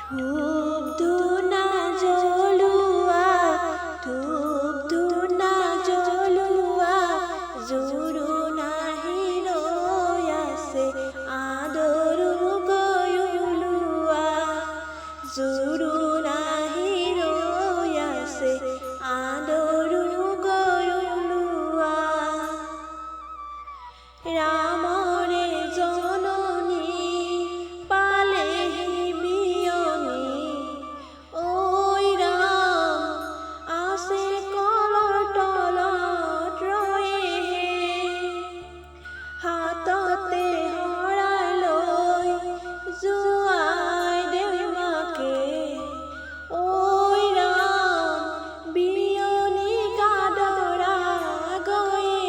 ধূপ ধূনা জ্বলোৱা, ধূপ ধূনা জ্বলোৱা, জোৰোণ আহি ৰৈ আছে আদৰো গৈ ওলোৱা, জোৰোণ আহি ৰৈ আছে আদৰো গৈ ওলোৱা। ৰামৰে জননী পালেহি বিয়নী, ঐ ৰাম আছে কলৰ তলত ৰয়ে, হাততে শৰাই লৈ জোঁৱাই দেউমাকে, ঐ ৰাম বিয়নী কাদৰা গৈয়ে।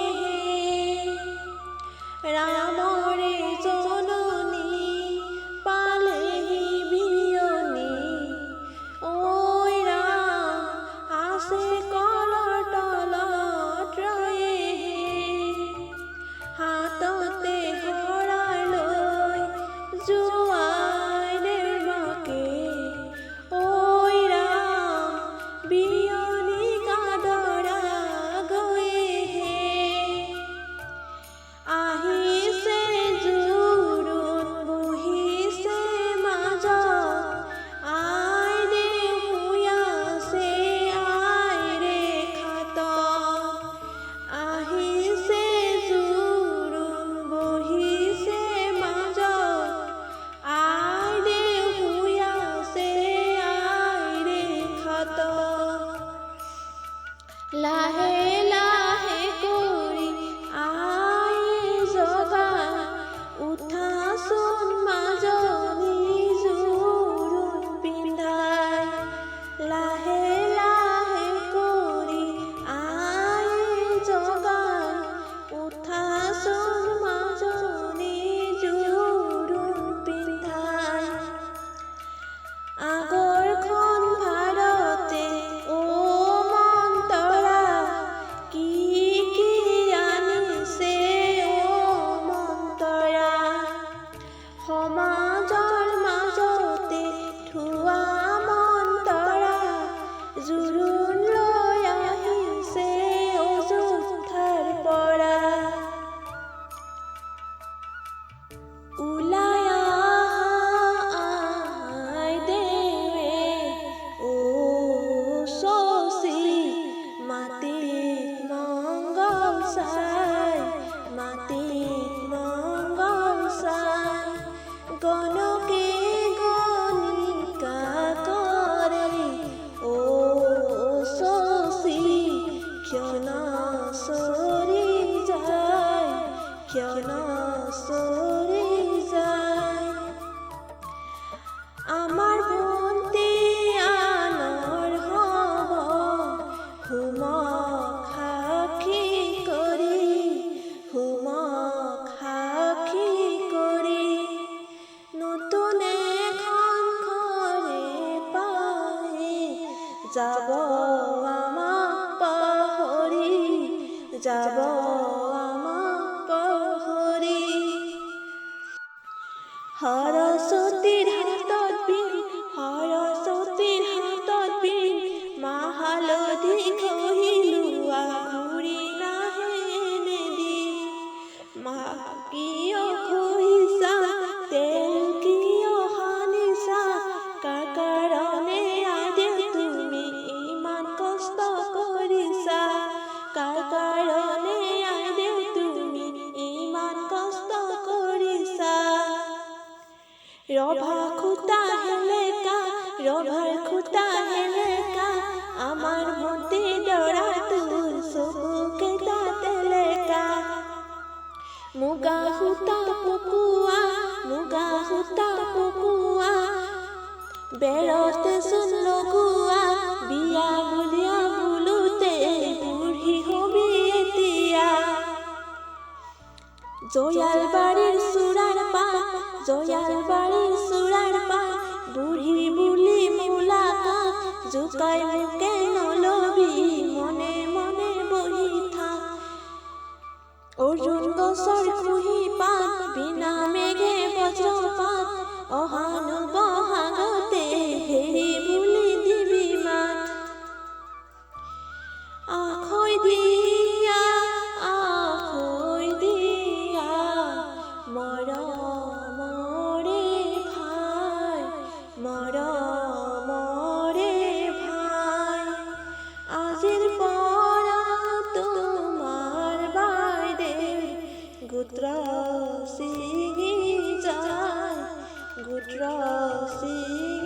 ৰামৰে জননী পালেহি বিয়নী, ঐ ৰাম আছে কলৰ তলত ৰয়ে, হাততে শৰাই লৈ জোঁৱাই দেউমাকে, ঐ ৰাম বিয়নী কাদৰা গৈয়ে। আহিছে জোৰোণ বহিছে মাজত, আই দেউ শুই আছে আইৰে খাটত, আহিছে জোৰোণ বহিছে মাজত, আই দেউ শুই আছে আইৰে খাটত। লাহে লাহে কৰি আইয়ে জগাই, উঠাচোন মাজনী জোৰোণ পিন্ধাই, লাহে লাহে কৰি আইয়ে জগাই, উঠাচোন মাজনী জোৰোণ পিন্ধাই। আগৰখন ভাৰতে অ মন্তৰা, কি কি আনিছে অ মন্তৰা, সমাজৰ মাজতে থোৱা মন্তৰা, জোৰোণ লৈ আহিছে অযোধ্যাৰ পৰা। ওলাই আহা আই দেৱে অ শশী, মাটিত মংগল চাই, মাটিত মংগল চাই, গণকে গণিকা কৰে অ শশী, ক্ষণ সৰি যায়, ক্ষণ সৰি যায়। আমাৰ ভন্তি আনৰ হ'ব হোমক সাক্ষী কৰি, হোমক সাক্ষী কৰি, নতুন এখন ঘৰে পাই যাব আমাক পাহৰি, যাব আমাক পাহৰি। সৰস্বতীৰ হাতত বীণ, সৰস্বতীৰ হাতত বীণ, মাহ হালধি ঘঁহি লোৱা ঘূৰি নাহে এদিন, মাহ কিয় ঘঁহিছা, তেল কিয় সানিছা, কাৰ কাৰণে আই দেউ তুমি ইমান কষ্ট কৰিছা, কাৰ কাৰণে আই দেউ তুমি ইমান কষ্ট কৰিছা। ৰভা খুটা হেলেকা, ৰভাৰ খুটা হেলেকা, আমাৰ ভন্তি দৰাটোৰ চকুকেইটা তেলেকা, মুগা সূতা পকোৱা, মুগা সূতা পকোৱা, বেৰতে চোন লগোৱা, বিয়া বুলিয়া বোলোতে বুঢ়ী হবি এতিয়া। জয়ালবাৰীৰ চূড়াৰ পাত, জয়ালবাৰীৰ চূড়াৰ পাত, বুঢ়ী বুলি মোলাকাত, জোকাই মোকে নলবি মনে মনে বহি থাক। অৰ্জুন গছৰ কুহি পাত, বিনা মেঘে বজ্ৰপাত, অহানো বহাগতে गुत्रसी जाय गुत्रसी